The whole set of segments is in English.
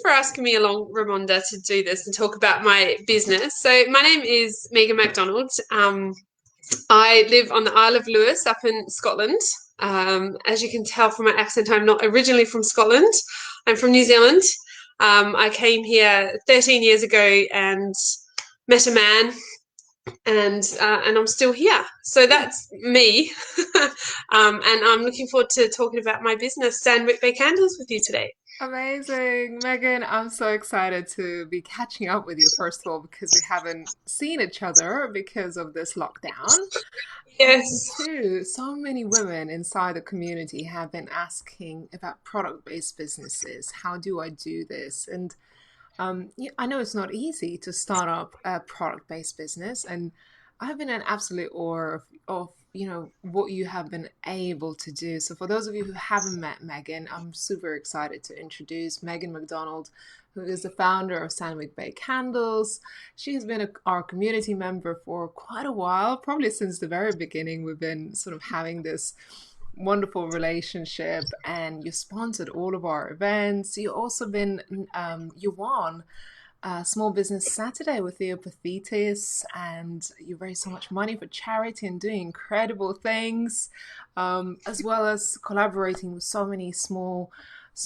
for asking me along, Ramonda, to do this and talk about my business. So my name is Megan Macdonald. I live on the Isle of Lewis up in Scotland. As you can tell from my accent, I'm not originally from Scotland. I'm from New Zealand. I came here 13 years ago and met a man, and I'm still here. So that's me. And I'm looking forward to talking about my business, Sandwick Bay Candles, with you today. Amazing, Megan. I'm so excited to be catching up with you, first of all, because we haven't seen each other because of this lockdown. And Yes, two, so many women inside the community have been asking about product-based businesses. How do I do this? And yeah, I know it's not easy to start up a product-based business, and I've been in absolute awe of what you have been able to do. So for those of you who haven't met Megan, I'm super excited to introduce Megan Macdonald, who is the founder of Sandwick Bay Candles. She has been our community member for quite a while, probably since the very beginning. We've been sort of having this wonderful relationship, and you sponsored all of our events. You also been you won Small Business Saturday with Theo Paphitis, and you raised so much money for charity and doing incredible things, as well as collaborating with so many small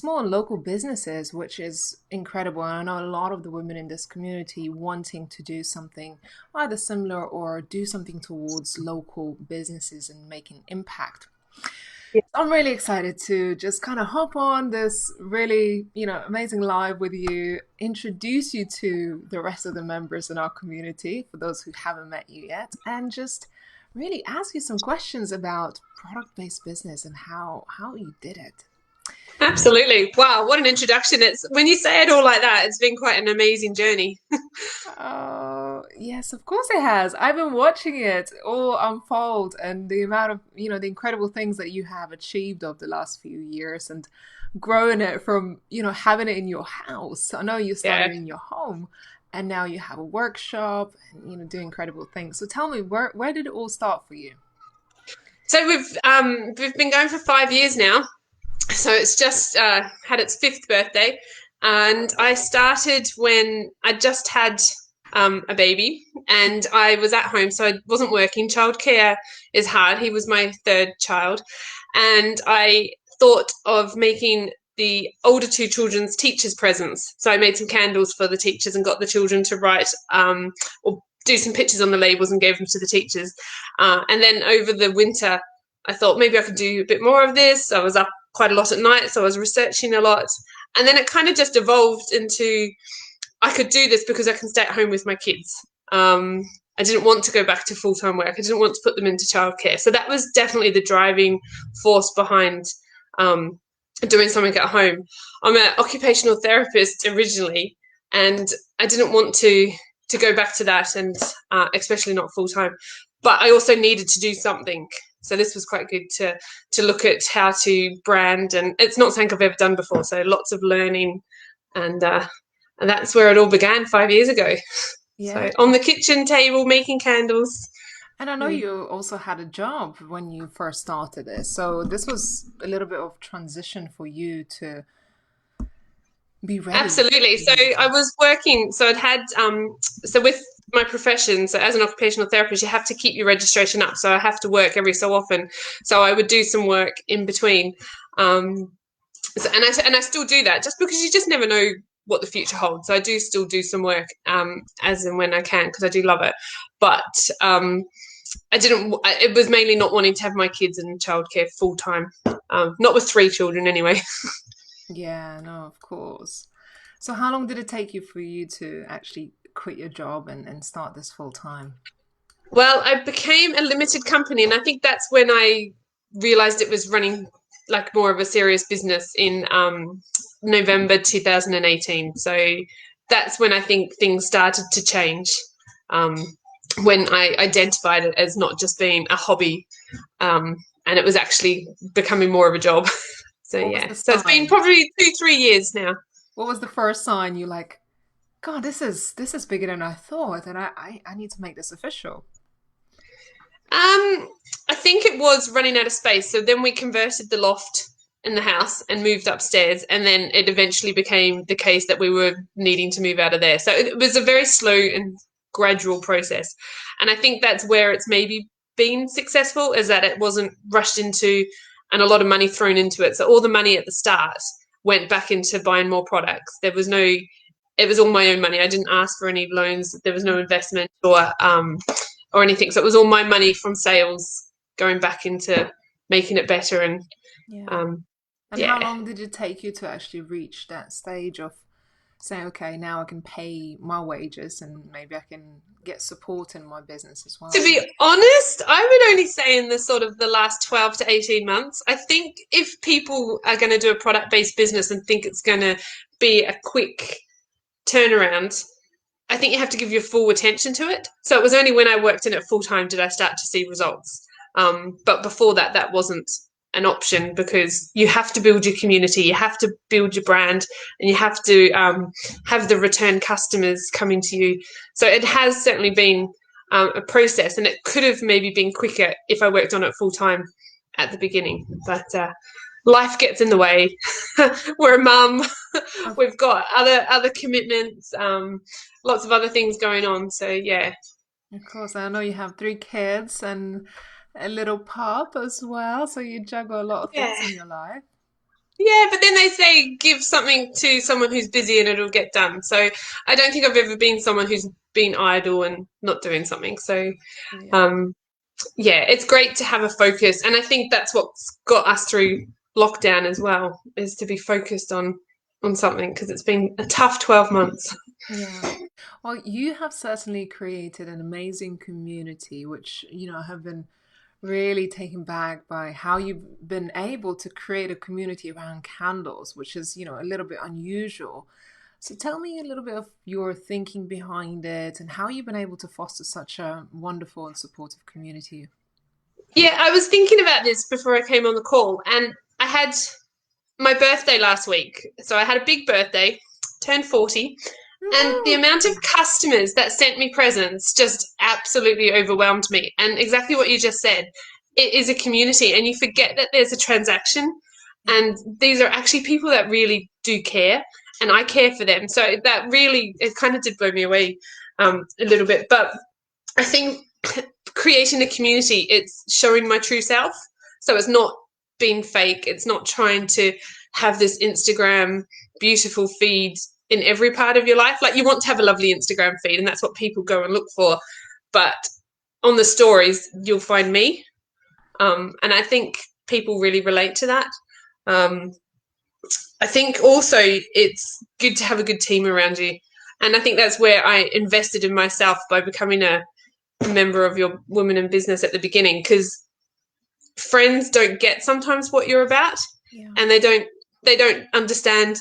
and local businesses, which is incredible. And I know a lot of the women in this community wanting to do something either similar or do something towards local businesses and make an impact. I'm really excited to just kind of hop on this really, amazing live with you, introduce you to the rest of the members in our community, for those who haven't met you yet, and just really ask you some questions about product-based business and how you did it. absolutely. Wow, what an introduction. It's when you say it all like that, it's been quite an amazing journey. Oh, yes, of course it has. I've been watching it all unfold, and the amount of, the incredible things that you have achieved over the last few years and growing it from, having it in your house. I know you Yeah. started in your home and now you have a workshop and, do incredible things. So tell me, where did it all start for you? So we've been going for 5 years now. So it's just had its fifth birthday, and I started when I just had a baby, and I was at home, so I wasn't working. Childcare is hard. He was my third child, and I thought of making the older two children's teachers' presents. So I made some candles for the teachers and got the children to write or do some pictures on the labels and gave them to the teachers. And then over the winter, I thought maybe I could do a bit more of this. I was up quite a lot at night, so I was researching a lot. And then it kind of just evolved into I could do this because I can stay at home with my kids. I didn't want to go back to full time work. I didn't want to put them into childcare. So that was definitely the driving force behind um, doing something at home. I'm an occupational therapist originally, and I didn't want to go back to that, and especially not full time. But I also needed to do something. So this was quite good to look at how to brand, and it's not something I've ever done before. So lots of learning, and and that's where it all began 5 years ago. So Yeah. on the kitchen table making candles. And I know Yeah. you also had a job when you first started this. So this was a little bit of transition for you to be ready Absolutely. to So leave a I job. was working. So I'd had so with my profession. So as an occupational therapist, you have to keep your registration up. So I have to work every so often. So I would do some work in between. Um, and I still do that just because you just never know what the future holds. So I do still do some work as and when I can because I do love it. But I didn't. It was mainly not wanting to have my kids in childcare full time. Not with three children anyway. Yeah, no, of course. So how long did it take you for you to actually quit your job and start this full time? Well, I became a limited company, and I think that's when I realized it was running like more of a serious business in November 2018. So that's when I think things started to change. Um, when I identified it as not just being a hobby, and it was actually becoming more of a job. So What was yeah, the so it's been sign? probably 2, 3 years now. What was the first sign you like, God, this is bigger than I thought, and I need to make this official. I think it was running out of space. So then we converted the loft in the house and moved upstairs, and then it eventually became the case that we were needing to move out of there. So it was a very slow and gradual process, and I think that's where it's maybe been successful, is that it wasn't rushed into and a lot of money thrown into it. So all the money at the start went back into buying more products. There was no, it was all my own money. I didn't ask for any loans. There was no investment or anything. So it was all my money from sales going back into making it better. And Yeah. And how yeah. long did it take you to actually reach that stage of saying, okay, now I can pay my wages and maybe I can get support in my business as To well? be honest, I would only say in the sort of the last 12 to 18 months. I think if people are going to do a product-based business and think it's going to be a quick turnaround, I think you have to give your full attention to it. So it was only when I worked in it full time did I start to see results. But before that, that wasn't an option, because you have to build your community, you have to build your brand, and you have to have the return customers coming to you. So it has certainly been a process, and it could have maybe been quicker if I worked on it full time at the beginning. But life gets in the way. We're a mum. Of, We've got other commitments, lots of other things going on. So yeah. of course, I know you have 3 kids and a little pup as well, so you juggle a lot of Yeah. things in your life. Yeah, but then they say give something to someone who's busy and it'll get done. So I don't think I've ever been someone who's been idle and not doing something. So Yeah. um, yeah, it's great to have a focus, and I think that's what's got us through lockdown as well, is to be focused on something, because it's been a tough 12 months. Yeah. Well, you have certainly created an amazing community, which, have been really taken back by how you've been able to create a community around candles, which is, a little bit unusual. So tell me a little bit of your thinking behind it and how you've been able to foster such a wonderful and supportive community. Yeah, I was thinking about this before I came on the call, and I had my birthday last week. So I had a big birthday, turned 40, and the Woo! amount of customers that sent me presents just absolutely overwhelmed me. And exactly what you just said, it is a community, and you forget that there's a transaction, Yeah. and these are actually people that really do care, and I care for them. So that really, it kind of did blow me away a little bit. But I think creating a community, it's showing my true self. So it's not being fake. It's not trying to have this Instagram beautiful feed in every part of your life. Like, you want to have a lovely Instagram feed, and that's what people go and look for. But on the stories, you'll find me. And I think people really relate to that. Um, I think also it's good to have a good team around you. And I think that's where I invested in myself by becoming a member of your Women in Business at the beginning, because friends don't get sometimes what you're about, Yeah. and they don't understand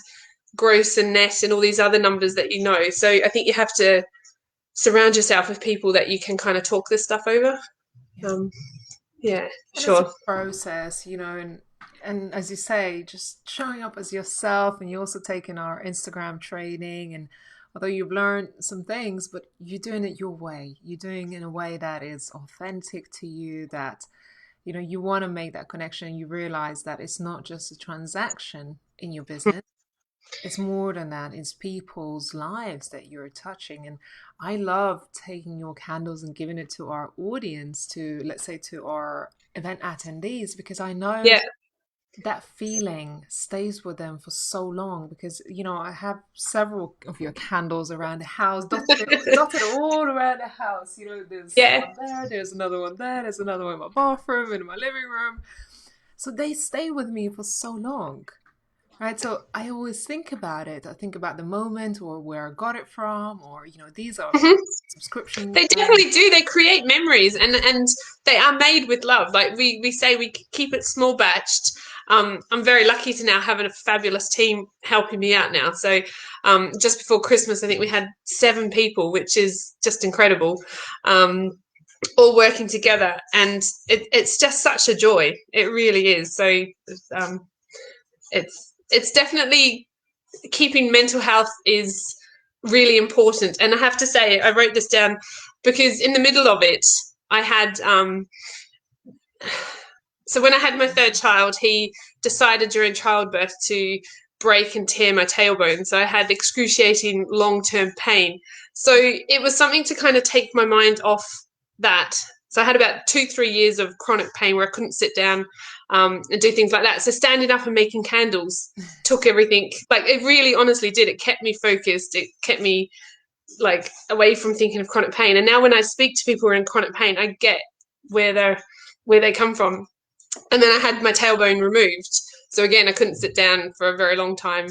gross and net and all these other numbers that you know. So I think you have to surround yourself with people that you can kind of talk this stuff over. Yeah. um yeah, And it's a sure. process, and as you say, just showing up as yourself, and you're also taking our Instagram training, and although you've learned some things, but you're doing it your way. You're doing it in a way that is authentic to you, that you want to make that connection. You realize that it's not just a transaction in your business. It's more than that. It's people's lives that you're touching. And I love taking your candles and giving it to our audience, to, let's say, to our event attendees, because I know Yeah. that feeling stays with them for so long. Because, I have several of your candles around the house, dotted all around the house. There's Yeah. one there, there's another one there, there's another one in my bathroom, in my living room. So they stay with me for so long. Right, so I always think about it. I think about the moment, or where I got it from, or these are Mhm. subscription. They definitely do. They create memories, and they are made with love. Like we say, we keep it small batched. I'm very lucky to now have a fabulous team helping me out now. So just before Christmas, I think we had 7 people, which is just incredible, all working together, and it's just such a joy. It really is. So um, it's definitely, keeping mental health is really important. And I have to say, I wrote this down because in the middle of it, I had so when I had my third child, he decided during childbirth to break and tear my tailbone. So I had excruciating long-term pain. So it was something to kind of take my mind off that. So I had about 2-3 years of chronic pain where I couldn't sit down and do things like that. So standing up and making candles took everything. Like it really honestly did. It kept me focused. It kept me like away from thinking of chronic pain. And now when I speak to people who are in chronic pain, I get where they come from. And then I had my tailbone removed. So again, I couldn't sit down for a very long time.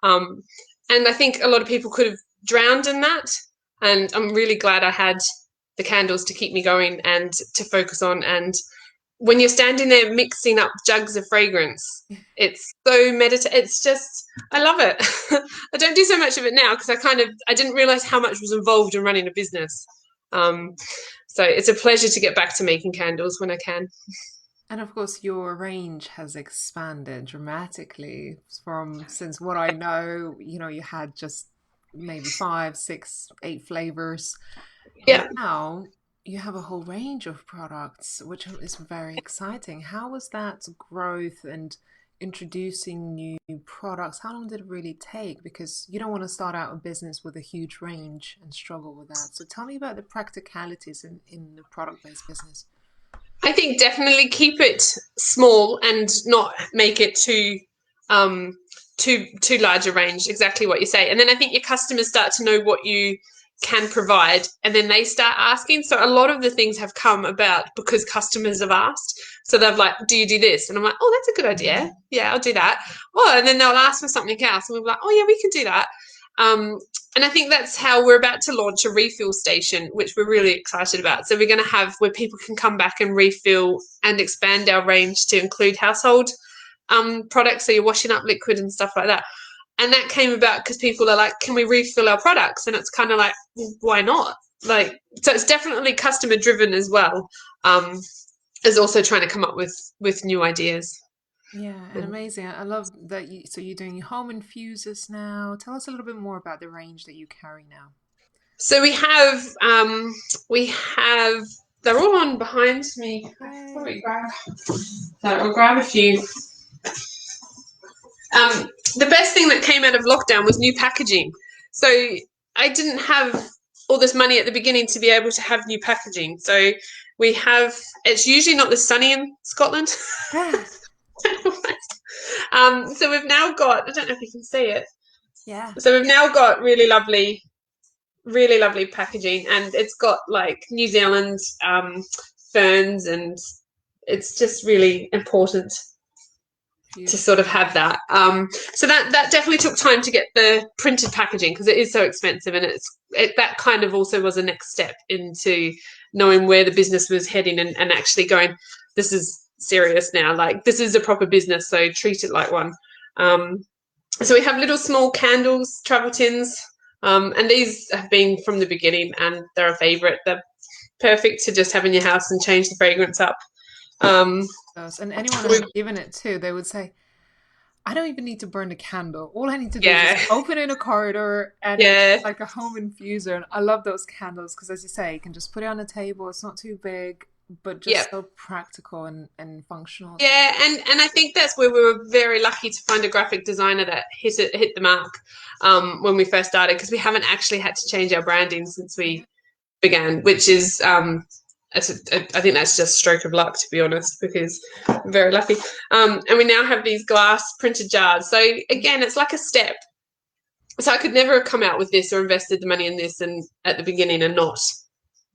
And I think a lot of people could have drowned in that. And I'm really glad I had the candles to keep me going and to focus on. And when you're standing there mixing up jugs of fragrance, it's so meditative. It's just, I love it. I don't do so much of it now because I didn't realize how much was involved in running a business. So it's a pleasure to get back to making candles when I can. And of course, your range has expanded dramatically since what I know, you had just maybe 5, 6, 8 flavors. Yeah. Now you have a whole range of products, which is very exciting. How was that growth and introducing new products? How long did it really take? Because you don't want to start out a business with a huge range and struggle with that. So tell me about the practicalities in the product-based business. I think definitely keep it small and not make it too large a range, exactly what you say. And then I think your customers start to know what you can provide, and then they start asking. So a lot of the things have come about because customers have asked. So they're like, do you do this? And I'm like, oh, that's a good idea. Yeah, I'll do that. Oh, and then they'll ask for something else. And we're like, oh yeah, we can do that. And I think that's how we're about to launch a refill station, which we're really excited about. So we're going to have where people can come back and refill and expand our range to include household products. So you're washing up liquid and stuff like that. And that came about because people are like, can we refill our products? And it's kind of like, well, why not? Like, so it's definitely customer driven as well, as also trying to come up with new ideas. Yeah, and amazing. I love that you're doing your home infusers now. Tell us a little bit more about the range that you carry now. So we have they're all on behind me. I'll grab a few. The best thing that came out of lockdown was new packaging. So I didn't have all this money at the beginning to be able to have new packaging. So it's usually not this sunny in Scotland. So we've now got, I don't know if you can see it. Yeah. So we've now got really lovely packaging, and it's got like New Zealand ferns, and it's just really important to sort of have that. So that definitely took time to get the printed packaging because it is so expensive, and that kind of also was a next step into knowing where the business was heading and actually going, this is serious now, like this is a proper business, so treat it like one. So we have little small candles, travel tins, and these have been from the beginning, and they're a favorite. They're perfect to just have in your house and change the fragrance up. And anyone who's given it to, they would say, I don't even need to burn the candle. All I need to do is just open in a corridor, and it's like a home infuser. And I love those candles because, as you say, you can just put it on the table. It's not too big, but just so practical and functional. Yeah, and I think that's where we were very lucky to find a graphic designer that hit the mark when we first started, because we haven't actually had to change our branding since we began, which is I think that's just a stroke of luck, to be honest, because I'm very lucky. And we now have these glass printed jars. So again, it's like a step. So I could never have come out with this or invested the money in this and at the beginning and not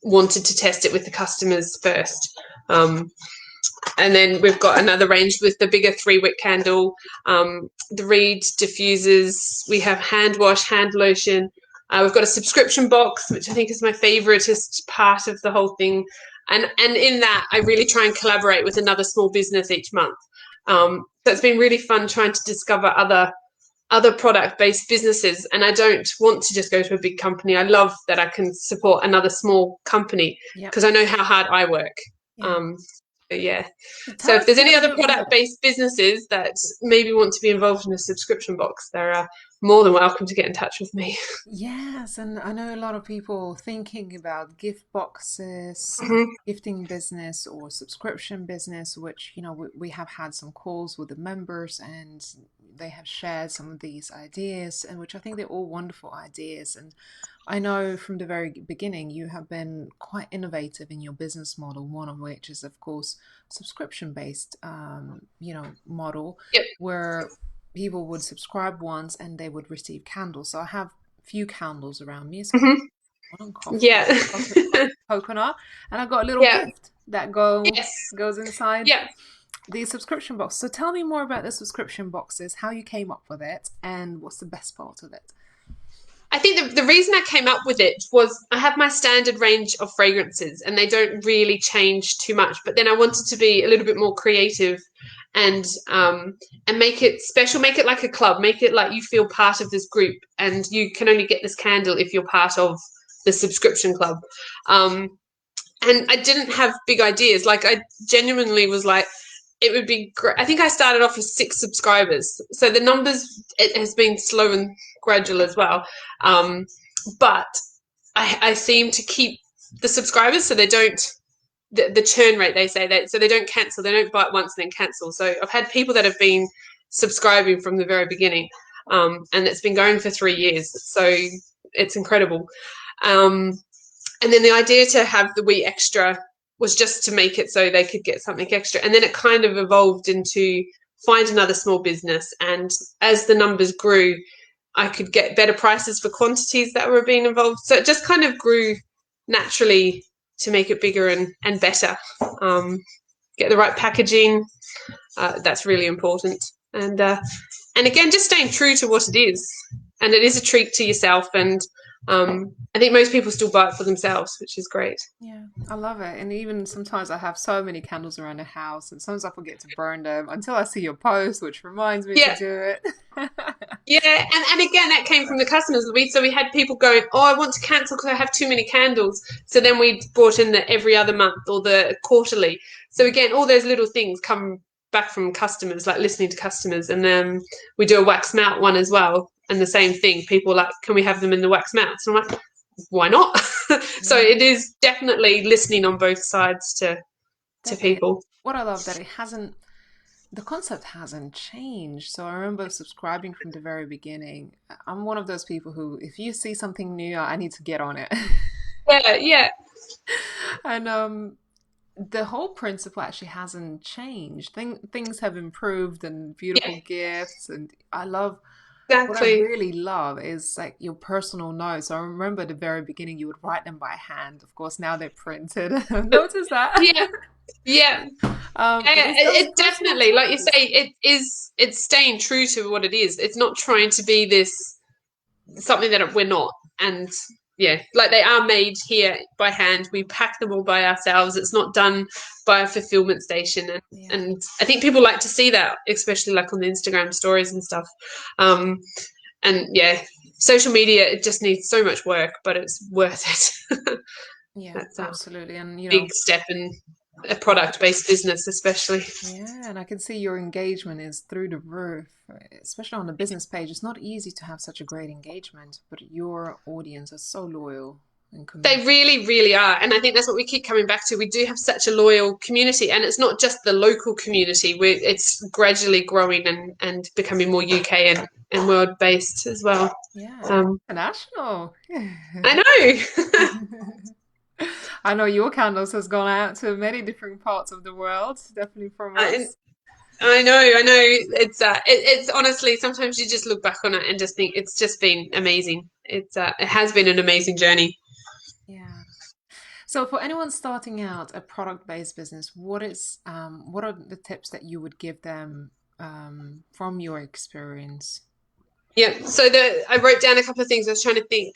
wanted to test it with the customers first. And then we've got another range with the bigger 3-wick candle, the reed diffusers. We have hand wash, hand lotion. We've got a subscription box, which I think is my favoritist part of the whole thing. And in that, I really try and collaborate with another small business each month. So it's been really fun trying to discover other product-based businesses. And I don't want to just go to a big company. I love that I can support another small company because I know how hard I work. So if there's any other product-based businesses that maybe want to be involved in a subscription box, they're more than welcome to get in touch with me. Yes, and I know a lot of people thinking about gift boxes, Mhm. gifting business or subscription business, which, we have had some calls with the members and they have shared some of these ideas, and which I think they're all wonderful ideas. And I know from the very beginning you have been quite innovative in your business model, one of which is, of course, subscription based, model Yep. where people would subscribe once and they would receive candles. So I have few candles around me. It's got Hmm. one Yeah. coconut, and I got a little Yeah. gift that goes Yes. inside Yeah. the subscription box. So tell me more about the subscription boxes, how you came up with it, and what's the best part of it. I think the reason I came up with it was I have my standard range of fragrances and they don't really change too much. But then I wanted to be a little bit more creative and make it special, make it like a club, make it like you feel part of this group and you can only get this candle if you're part of the subscription club. Um, and I didn't have big ideas. Like I genuinely was like, it would be great. I think I started off with 6 subscribers, so the numbers it has been slow and gradual as well. Um, but I seem to keep the subscribers, so they don't the churn rate they say that so they don't cancel, they don't buy it once and then cancel. So I've had people that have been subscribing from the very beginning, and it's been going for 3 years. So it's incredible. Um, and then the idea to have the wee extra was just to make it so they could get something extra. And then it kind of evolved into find another small business. And as the numbers grew, I could get better prices for quantities that were being involved. So it just kind of grew naturally to make it bigger and better. Get the right packaging. That's really important. And again, just staying true to what it is. And it is a treat to yourself. And I think most people still buy it for themselves, which is great. Yeah, I love it. And even sometimes I have so many candles around the house, and sometimes I forget to burn them until I see your post, which reminds me to Yeah, do it. yeah, and again, that came from the customers. We had people going, "Oh, I want to cancel because I have too many candles." So then we brought in the every other month or the quarterly. So again, all those little things come back from customers, like listening to customers, and then we do a wax melt one as well, and the same thing. People are like, "Can we have them in the wax melts?" And I'm like, "Why not?" So Yeah, it is definitely listening on both sides to definitely. people. What I love that the concept hasn't changed. So I remember subscribing from the very beginning. I'm one of those people who, if you see something new, I need to get on it. Yeah, yeah, And the whole principle actually hasn't changed. Things have improved and yeah, beautiful gifts. And I love what I exactly. really love is like your personal notes. I remember at the very beginning you would write them by hand. Of course, now they're printed. I've noticed that. Yeah, yeah. But Yeah, it's those it personal definitely, like you say, touches. it's staying true to what it is. It's not trying to be this something that we're not. And yeah, like they are made here by hand. We pack them all by ourselves. It's not done by a fulfillment station. Yeah. And I think people like to see that, especially like on the Instagram stories and stuff. Um, and yeah, social media, it just needs so much work, but it's worth it. Yeah, That's a absolutely. And big step in a product based business, especially. yeah, and I can see your engagement is through the roof, especially on the business page. It's not easy to have such a great engagement, but your audience is so loyal and committed. They really, really are. And I think that's what we keep coming back to. We do have such a loyal community, and it's not just the local community. It's gradually growing and becoming more UK and world based as well. Yeah, and Um, international. I know. I know your candles has gone out to many different parts of the world, definitely from I, us. I know. I know. It's honestly, sometimes you just look back on it and just think it's just been amazing. It has been an amazing journey. Yeah. So for anyone starting out a product-based business, what are the tips that you would give them from your experience? Yeah. So I wrote down a couple of things. I was trying to think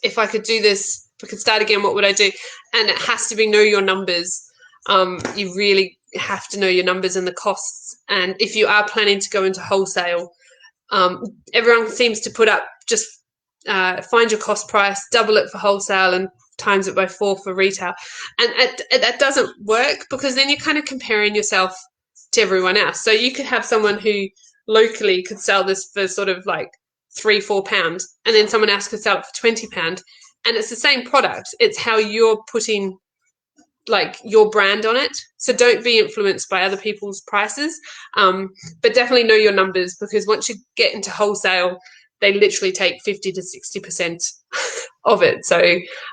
if I could do this, if I could start again, what would I do? And it has to be know your numbers. You really have to know your numbers and the costs. And if you are planning to go into wholesale, um, everyone seems to put up just find your cost price, double it for wholesale, and times it by 4 for retail. And that doesn't work because then you're kind of comparing yourself to everyone else. So you could have someone who locally could sell this for sort of like £3-4, and then someone else could sell it for £20, and it's the same product. It's how you're putting like your brand on it. So don't be influenced by other people's prices, but definitely know your numbers, because once you get into wholesale, they literally take 50 to 60% of it. So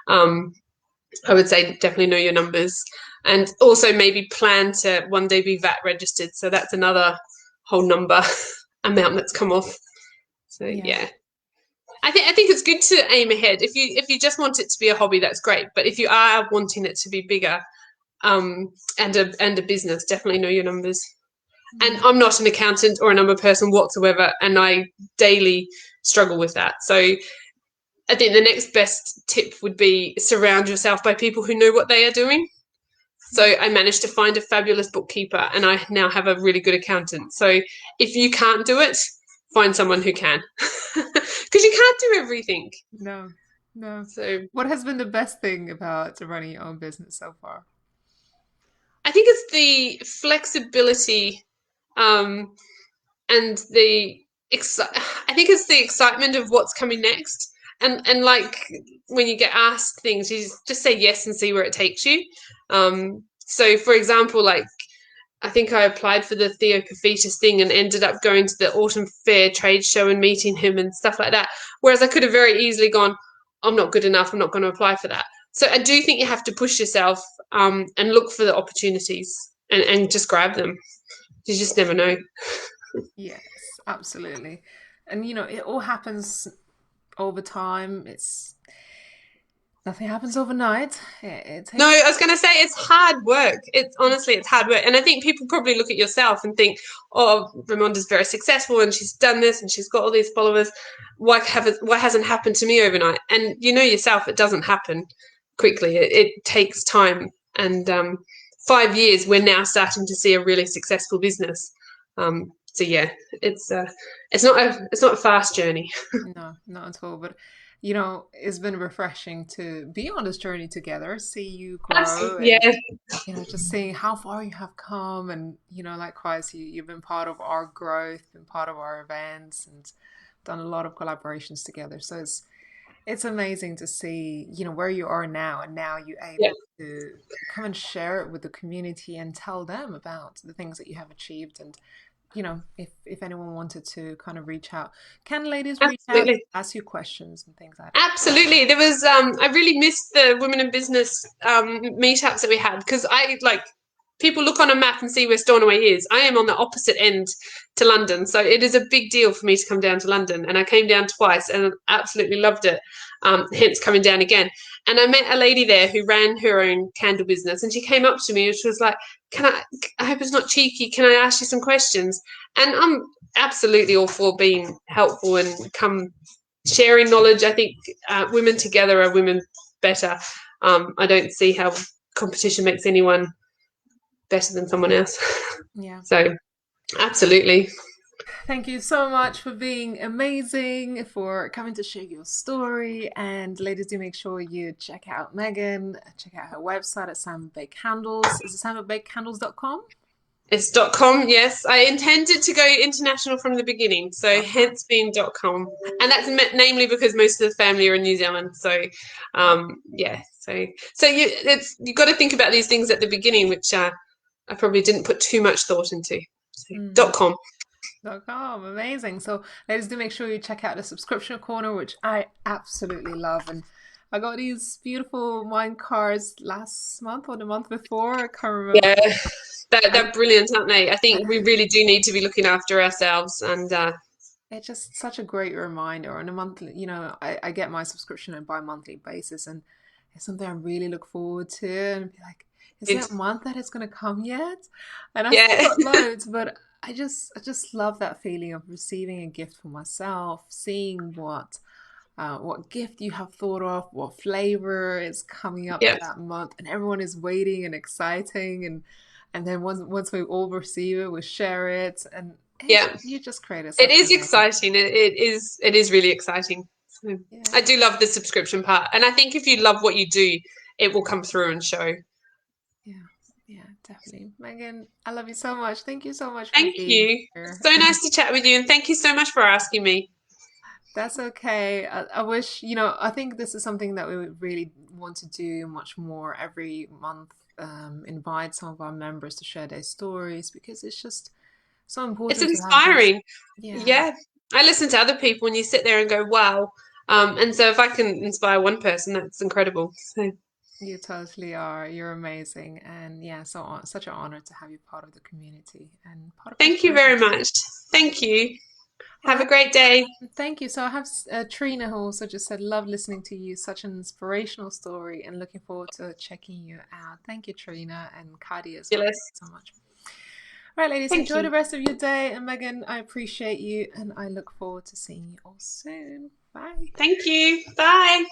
I would say definitely know your numbers, and also maybe plan to one day be VAT registered. So that's another whole number amount that's come off. So yeah. I think it's good to aim ahead. If you just want it to be a hobby, that's great. But if you are wanting it to be bigger, and a business, definitely know your numbers. And I'm not an accountant or a number person whatsoever, and I daily struggle with that. So I think the next best tip would be surround yourself by people who know what they are doing. So I managed to find a fabulous bookkeeper, and I now have a really good accountant. So if you can't do it, find someone who can, because you can't do everything. No, no. So what has been the best thing about running your own business so far? I think it's the flexibility, and I think it's the excitement of what's coming next. And like when you get asked things, you just say yes and see where it takes you. So for example, like I think I applied for the Theo Paphitis thing and ended up going to the Autumn Fair trade show and meeting him and stuff like that. Whereas I could have very easily gone, I'm not good enough, I'm not going to apply for that. So I do think you have to push yourself, and look for the opportunities, and just grab them. You just never know. Yes, absolutely. And it all happens over time. It's Nothing happens overnight. It No, takes. I was going to say it's hard work. It's honestly, it's hard work. And I think people probably look at yourself and think, oh, Ramonda's very successful and she's done this and she's got all these followers. Why hasn't happened to me overnight? And you know yourself, it doesn't happen quickly. It takes time. And 5 years, we're now starting to see a really successful business. So yeah, it's not a fast journey. No, not at all. But it's been refreshing to be on this journey together, see you grow, Absolutely, and yeah. just seeing how far you have come, and likewise, you've been part of our growth, been part of our events, and done a lot of collaborations together. So it's amazing to see where you are now, and now you're Yeah. able to come and share it with the community and tell them about the things that you have achieved. And if anyone wanted to kind of reach out, can ladies reach out, Absolutely. ask you questions and things like that? Absolutely. There was I really missed the women in business meetups that we had, because I like people look on a map and see where Stornoway is. I am on the opposite end to London, so it is a big deal for me to come down to London, and I came down twice and absolutely loved it. Hence coming down again. And I met a lady there who ran her own candle business, and she came up to me and she was like, "Can I hope it's not cheeky, can I ask you some questions?" And I'm absolutely all for being helpful and come sharing knowledge. I think women together are women better. I don't see how competition makes anyone better than someone else. Yeah. So, absolutely. Thank you so much for being amazing, for coming to share your story. And ladies, do make sure you check out Megan, check out her website at Sandwick Bay Candles. Is it sandwickbaycandles.com? It's .com, yes. I intended to go international from the beginning, so hence being .com. And that's namely because most of the family are in New Zealand. So, yeah. So you got to think about these things at the beginning, which I probably didn't put too much thought into. So, .com. .com, amazing. So ladies, do make sure you check out the subscription corner, which I absolutely love. And I got these beautiful wine cards last month or the month before, I can't remember. Yeah, they're brilliant, aren't they? I think we really do need to be looking after ourselves, and it's just such a great reminder. On a monthly, I get my subscription on a bi-monthly basis, and it's something I really look forward to, and be like, is that month that it's going to come yet? And I still yeah, got loads, but I just love that feeling of receiving a gift for myself, seeing what gift you have thought of, what flavor is coming up yeah, that month, and everyone is waiting and exciting, and then once we all receive it, we share it, and yeah. you just created It such is a magic. exciting. It is really exciting. So I Yeah. do love the subscription part, and I think if you love what you do, it will come through and show. Yeah, yeah, definitely. Megan, I love you so much. Thank you so much for Thank being you. here. So nice to chat with you, and thank you so much for asking me. That's okay. I wish, I think this is something that we would really want to do much more every month. Invite some of our members to share their stories because it's just so It's important to have these. inspiring. Yeah, Yeah. I listen to other people and you sit there and go, wow. And so if I can inspire one person, that's incredible. So you totally are. You're amazing. And yeah, such an honor to have you part of the community and part of this thank you very business. much. Thank you. All Have a right. great day. Thank you. So I have Trina who also just said, love listening to you. Such an inspirational story and looking forward to checking you out. Thank you, Trina, and Kadi as well. Fabulous. Thank you so much. All right, ladies, Thank enjoy you. the rest of your day. And Megan, I appreciate you and I look forward to seeing you all soon. Bye. Thank you. Bye.